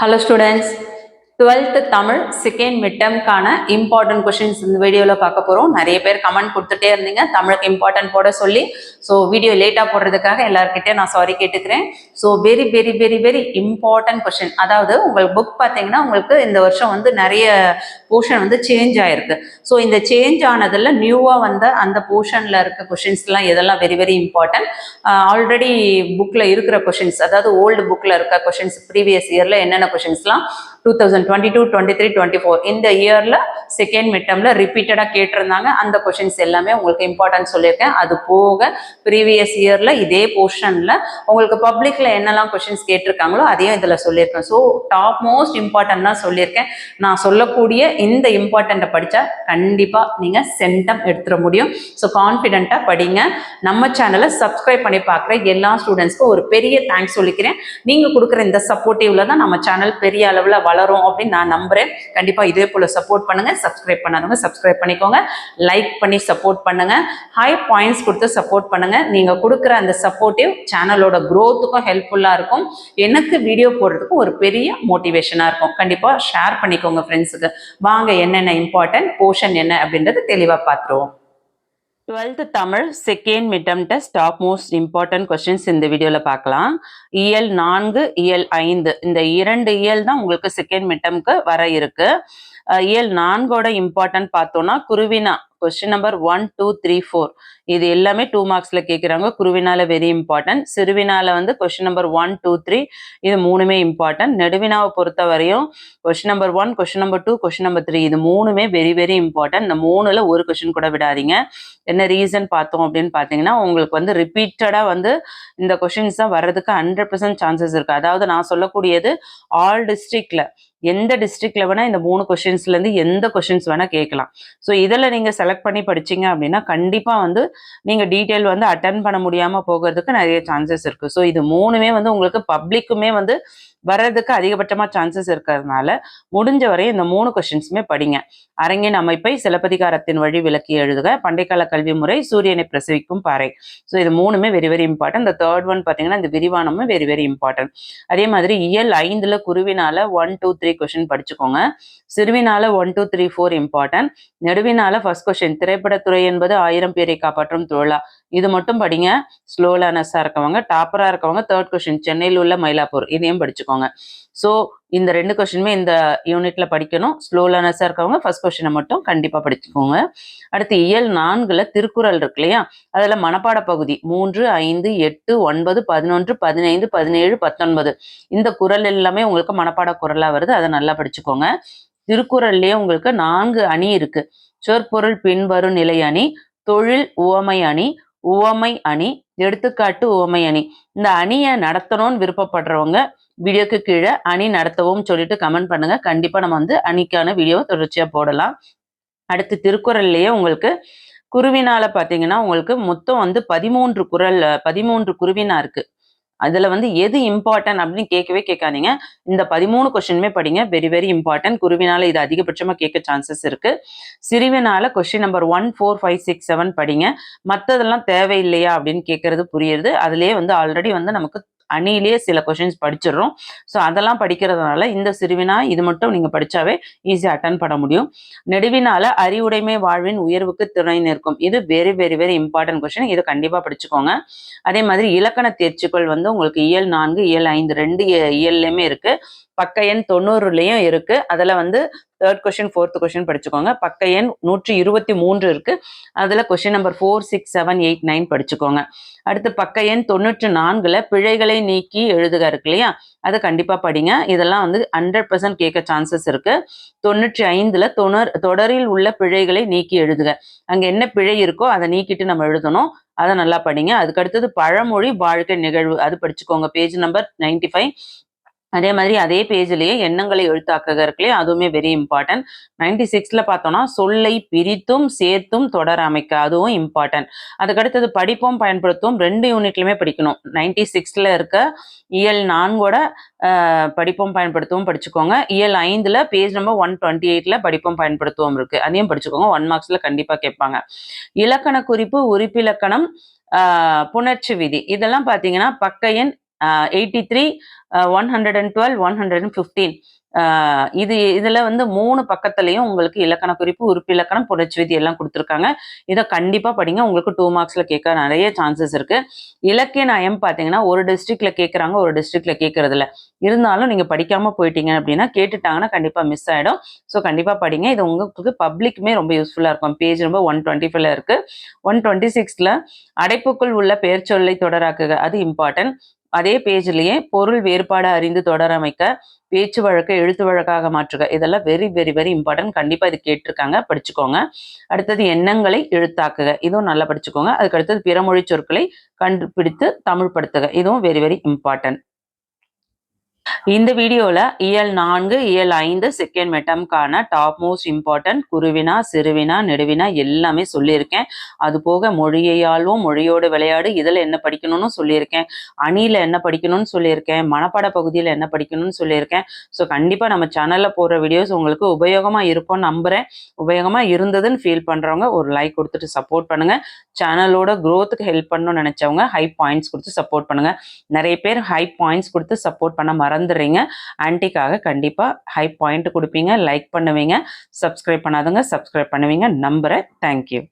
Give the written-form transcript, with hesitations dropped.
Hello students, 12th Tamil second மிட்டம்கான important questions இந்த வீடியோவில் பார்க்க போகிறோம். நிறைய பேர் கமெண்ட் கொடுத்துட்டே இருந்தீங்க தமிழுக்கு இம்பார்ட்டன்ட் போட சொல்லி. ஸோ வீடியோ லேட்டாக போடுறதுக்காக எல்லாருக்கிட்டே நான் சாரி கேட்டுக்கிறேன். So very very very very important question. அதாவது உங்களுக்கு புக் பார்த்தீங்கன்னா உங்களுக்கு இந்த வருஷம் வந்து நிறைய போர்ஷன் வந்து சேஞ்ச் ஆயிருக்கு. ஸோ இந்த சேஞ்ச் ஆனதில் நியூவாக வந்த அந்த போர்ஷனில் இருக்க கொஷின்ஸ்லாம் எதெல்லாம் வெரி வெரி இம்பார்ட்டன்ட். ஆல்ரெடி புக்கில் இருக்கிற கொஷின்ஸ், அதாவது ஓல்டு புக்கில் இருக்க கொஷின்ஸ் ப்ரீவியஸ் இயரில் என்னென்ன கொஷின்ஸ்லாம் 2022, 23, 24 இந்த இயரில் செகண்ட் மிட்டமில் ரிப்பீட்டடாக கேட்டிருந்தாங்க. அந்த கொஷின்ஸ் எல்லாமே உங்களுக்கு இம்பார்ட்டன்ட் சொல்லியிருக்கேன். அது போக ப்ரீவியஸ் இயரில் இதே போர்ஷனில் உங்களுக்கு பப்ளிக்கில் என்னெல்லாம் கொஷின்ஸ் கேட்டிருக்காங்களோ அதையும் இதில் சொல்லியிருக்கேன். ஸோ டாப் மோஸ்ட் இம்பார்ட்டன்ட் தான் சொல்லியிருக்கேன். நான் சொல்லக்கூடிய இந்த இம்பார்ட்டண்ட்டை படித்தா கண்டிப்பாக நீங்கள் சென்டம் எடுத்துட முடியும். ஸோ கான்ஃபிடென்ட்டாக படிங்க. நம்ம சேனலை சப்ஸ்கிரைப் பண்ணி பார்க்குற எல்லா ஸ்டூடெண்ட்ஸ்க்கும் ஒரு பெரிய தேங்க்ஸ் சொல்லிக்கிறேன். நீங்கள் கொடுக்குற இந்த சப்போர்ட்டிவ்ல தான் நம்ம சேனல் பெரிய அளவில் வளரும் அப்படின்னு நான் நம்புறேன். கண்டிப்பா இதே போல சப்போர்ட் பண்ணுங்க. சப்ஸ்கிரைப் பண்ணாதவங்க சப்ஸ்கிரைப் பண்ணிக்கோங்க. லைக் பண்ணி சப்போர்ட் பண்ணுங்க. ஹை பாயிண்ட்ஸ் கொடுத்து சப்போர்ட் பண்ணுங்க. நீங்க கொடுக்குற அந்த சப்போர்ட்டிவ் சேனலோட growthக்கும் ஹெல்ப்ஃபுல்லா இருக்கும். எனக்கு வீடியோ போடுறதுக்கும் ஒரு பெரிய மோட்டிவேஷனா இருக்கும். கண்டிப்பா ஷேர் பண்ணிக்கோங்க ஃப்ரெண்ட்ஸுக்கு. வாங்க என்னென்ன இம்பார்ட்டன்ட் போர்ஷன் என்ன அப்படின்றது தெளிவா பார்த்துருவோம். 12th Tamil second midterm test top most important questions இந்த வீடியோவில் பார்க்கலாம். இயல் 4, இயல் 5 இந்த 2 இயல் தான் உங்களுக்கு செகண்ட் மிட்டம்க்கு வர இருக்கு. இயல் 4ஓட இம்பார்ட்டன்ட் பார்த்தோம்னா குருவினா கொஸ்டின் நம்பர் 1, 2, 3, 4 இது எல்லாமே 2 மார்க்ஸ்ல கேட்குறாங்க. குருவினால வெரி இம்பார்ட்டன்ட். சிறுவினால வந்து கொஸ்டின் நம்பர் 1, 2, 3 இது மூணுமே இம்பார்ட்டன்ட். நெடுவினாவை பொறுத்த வரையும் question number 1, question number 2, question number 3 இது மூணுமே வெரி வெரி இம்பார்ட்டன்ட். இந்த மூணுல ஒரு கொஸ்டின் கூட விடாதீங்க. என்ன ரீசன் பார்த்தோம் அப்படின்னு பார்த்தீங்கன்னா உங்களுக்கு வந்து ரிப்பீட்டடாக வந்து இந்த கொஷின்ஸ் தான் வர்றதுக்கு 100% சான்சஸ் இருக்கு. அதாவது நான் சொல்லக்கூடியது ஆல் டிஸ்ட்ரிக்ட்ல எந்த டிஸ்ட்ரிக்ட்ல வேணா இந்த 3 கொஷின்ஸ்ல இருந்து எந்த கொஷின்ஸ் வேணா கேட்கலாம். ஸோ இதில் நீங்க செலக்ட் பண்ணி படிச்சீங்க அப்படின்னா கண்டிப்பா வந்து நீங்க டீட்டெயில் வந்து அட்டன் பண்ண முடியாம போகிறதுக்கு நிறைய சான்சஸ் இருக்கு. ஸோ இது மூணுமே வந்து உங்களுக்கு பப்ளிக்குமே வந்து வர்றதுக்கு அதிகபட்சமா சான்சஸ் இருக்கிறதுனால முடிஞ்ச வரை இந்த 3 கொஸ்டின்ஸுமே படிங்க. அரங்கின் அமைப்பை சிலப்பதிகாரத்தின் வழி விளக்கி எழுதுக, பண்டைக்கால கல்வி முறை, சூரியனை பிரசவிக்கும் பாறை. ஸோ இது மூணுமே வெரி வெரி இம்பார்ட்டன்ட். இந்த தேர்ட் ஒன் பார்த்தீங்கன்னா இந்த விரிவானமும் வெரி வெரி இம்பார்ட்டன்ட். அதே மாதிரி இயல் 5ல குருவினால 1, 2, 3 கொஸ்டின் படிச்சுக்கோங்க. சிறுவினால 1, 2, 3, 4 இம்பார்ட்டன்ட். நெடுவினால ஃபர்ஸ்ட் கொஸ்டின் திரைப்படத்துறை என்பது 1000 பேரை காப்பாற்றும் தொழிலா இது மட்டும் படிங்க. ஸ்லோ லேர்னர்ஸா இருக்கவங்க, டாப்பரா இருக்கவங்க தேர்ட் கொஸ்டின் சென்னையில் உள்ள மயிலாப்பூர் இதையும் படிச்சுக்கோங்க. ஸோ இந்த 2 கொஸ்டினுமே இந்த யூனிட்ல படிக்கணும். ஸ்லோ லேர்னர்ஸா இருக்கவங்க ஃபர்ஸ்ட் கொஸ்டினை மட்டும் கண்டிப்பா படிச்சுக்கோங்க. அடுத்து இயல் 4ல திருக்குறள் இருக்கு இல்லையா, அதுல மனப்பாட பகுதி 3, 5, 8, 9, 11, 15, 17, 19 இந்த குறள் எல்லாமே உங்களுக்கு மனப்பாட குறளா வருது. அதை நல்லா படிச்சுக்கோங்க. திருக்குறள்லயே உங்களுக்கு 4 அணி இருக்கு. சொற்பொருள் பின்வரும் நிலை அணி, தொழில் உவமை அணி, உவமை அணி, எடுத்துக்காட்டு உவமை அணி. இந்த அணியை நடத்தணும்னு விருப்பப்படுறவங்க வீடியோக்கு கீழே அணி நடத்தவும் சொல்லிட்டு கமெண்ட் பண்ணுங்க. கண்டிப்பா நம்ம வந்து அணிக்கான வீடியோ தொடர்ச்சியா போடலாம். அடுத்து திருக்குறள்லயே உங்களுக்கு குருவினால பாத்தீங்கன்னா உங்களுக்கு மொத்தம் வந்து 13 குருவினா இருக்கு. அதுல வந்து எது இம்பார்ட்டன்ட் அப்படின்னு கேட்கவே கேட்காதீங்க. இந்த 13 கொஸ்டினுமே படிங்க. Very very important. குருவினால இது அதிகபட்சமா கேட்க சான்சஸ் இருக்கு. சிறுவினால கொஸ்டின் நம்பர் 1, 4, 5, 6, 7 படிங்க. மற்றதெல்லாம் தேவையில்லையா அப்படின்னு கேட்கறது புரியுது. அதுலயே வந்து ஆல்ரெடி வந்து நமக்கு அணியிலேயே சில கொஸ்டின்ஸ் படிச்சிடுறோம். ஸோ அதெல்லாம் படிக்கிறதுனால இந்த சிறுவினா இது மட்டும் நீங்க படிச்சாவே ஈஸியாக அட்டன் பண்ண முடியும். நெடுவினால அறிவுடைமை வாழ்வின் உயர்வுக்கு துணை நிற்கும். இது very very very important question. இது கண்டிப்பா படிச்சுக்கோங்க. அதே மாதிரி இலக்கண தேர்ச்சிகள் வந்து உங்களுக்கு இயல் 4, இயல் 5 2 இயல்லையுமே இருக்கு. பக்க எண் 90லயும் இருக்கு. அதுல வந்து தேர்ட் கொஸ்டின், ஃபோர்த் கொஸ்டின் படிச்சுக்கோங்க. பக்க எண் 123 இருக்கு. அதுல கொஸ்டின் நம்பர் 4, 6, 7, 8, 9 படிச்சுக்கோங்க. அடுத்து பக்க எண் 94ல பிழைகளை நீக்கி எழுதுக இருக்கு இல்லையா, அதை கண்டிப்பா படிங்க. இதெல்லாம் வந்து 100% கேட்க சான்சஸ் இருக்கு. 95ல தொடரில் உள்ள பிழைகளை நீக்கி எழுதுக. அங்க என்ன பிழை இருக்கோ அதை நீக்கிட்டு நம்ம எழுதணும். அதை நல்லா படிங்க. அதுக்கு அடுத்தது பழமொழி வாழ்க்கை நிகழ்வு அது படிச்சுக்கோங்க. Page number 95. அதே மாதிரி அதே பேஜ்லயே எண்ணங்களை எழுத்தாக்குக இருக்குல்லையே, அதுவுமே வெரி இம்பார்ட்டன்ட். 96ல பார்த்தோம்னா சொல்லை பிரித்தும் சேர்த்தும் தொடர் அமைக்க அதுவும் இம்பார்ட்டன்ட். அதுக்கடுத்தது படிப்போம் பயன்படுத்தும் 2 யூனிட்லையுமே படிக்கணும். 96ல இருக்க இயல் 4ஓட படிப்போம் பயன்படுத்துவோம் படிச்சுக்கோங்க. இயல் 5ல பேஜ் நம்பர் 128ல படிப்போம் பயன்படுத்துவோம் இருக்கு. அதையும் படிச்சுக்கோங்க. 1 மார்க்ஸ்ல கண்டிப்பா கேட்பாங்க. இலக்கண குறிப்பு, உறுப்பிலக்கணம், புணர்ச்சி விதி இதெல்லாம் பார்த்தீங்கன்னா பக்க எண் 83 112 115 இதுல வந்து 3 பக்கத்துலயும் உங்களுக்கு இலக்கண குறிப்பு, உறுப்பு இலக்கணம், புணர்ச்சி எல்லாம் கொடுத்துருக்காங்க. இதை கண்டிப்பா படிங்க. உங்களுக்கு 2 மார்க்ஸ்ல கேட்க நிறைய சான்சஸ் இருக்கு. இலக்கிய நயம் பாத்தீங்கன்னா ஒரு டிஸ்ட்ரிக்ட்ல கேட்கறாங்க, ஒரு டிஸ்ட்ரிக்ட்ல கேட்கறது இல்ல. இருந்தாலும் நீங்க படிக்காம போயிட்டீங்க அப்படின்னா கேட்டுட்டாங்கன்னா கண்டிப்பா மிஸ் ஆயிடும். ஸோ கண்டிப்பா படிங்க. இது உங்களுக்கு பப்ளிக்குமே ரொம்ப யூஸ்ஃபுல்லா இருக்கும். பேஜ் நம்பர் 125ல இருக்கு. 126ல அடைப்புக்குள் உள்ள பெயர் சொல்லை தொடராக்குக, அது இம்பார்ட்டன்ட். அதே பேஜ்லயே பொருள் வேறுபாடு அறிந்து தொடரமைக்க, பேச்சு வழக்கை எழுத்து வழக்காக மாற்றுக, இதெல்லாம் வெரி வெரி வெரி இம்பார்ட்டன்ட். கண்டிப்பா இது கேட்டிருக்காங்க, படிச்சுக்கோங்க. அடுத்தது எண்ணங்களை எழுத்தாக்குக, இதுவும் நல்லா படிச்சுக்கோங்க. அதுக்கு அடுத்தது பிறமொழி சொற்களை கண்டுபிடித்து தமிழ் படுத்துக, இதுவும் வெரி வெரி இம்பார்ட்டன்ட். இந்த வீடியோல இயல் 4 இயல் 5 செகண்ட் மெட்டம்கான டாப் மோஸ்ட் இம்பார்ட்டன்ட் குருவினா, சிறுவினா, நெடுவினா எல்லாமே சொல்லியிருக்கேன். அது போக மொழியை ஆள்வோம், மொழியோடு விளையாடு, இதுல என்ன படிக்கணும்னு சொல்லியிருக்கேன். அணியில என்ன படிக்கணும்னு சொல்லியிருக்கேன். மனப்பாட பகுதியில் என்ன படிக்கணும்னு சொல்லியிருக்கேன். ஸோ கண்டிப்பா நம்ம சேனல்ல போடுற வீடியோஸ் உங்களுக்கு உபயோகமா இருக்கும்னு நம்புறேன். உபயோகமா இருந்ததுன்னு ஃபீல் பண்றவங்க ஒரு லைக் கொடுத்துட்டு சப்போர்ட் பண்ணுங்க. சேனலோட growthக்கு ஹெல்ப் பண்ணணும்னு நினைச்சவங்க ஹை பாயிண்ட்ஸ் கொடுத்து சப்போர்ட் பண்ணுங்க. நிறைய பேர் ஹை பாயிண்ட்ஸ் கொடுத்து சப்போர்ட் பண்ண மறந்துடுறீங்க. ஆன்ட்டிக்காக கண்டிப்பா ஹை பாயிண்ட் கொடுப்பீங்க, லைக் பண்ணுவீங்க, சப்ஸ்கிரைப் பண்ணாதவங்க சப்ஸ்கிரைப் பண்ணுவீங்க நம்புறேன். தேங்க்யூ.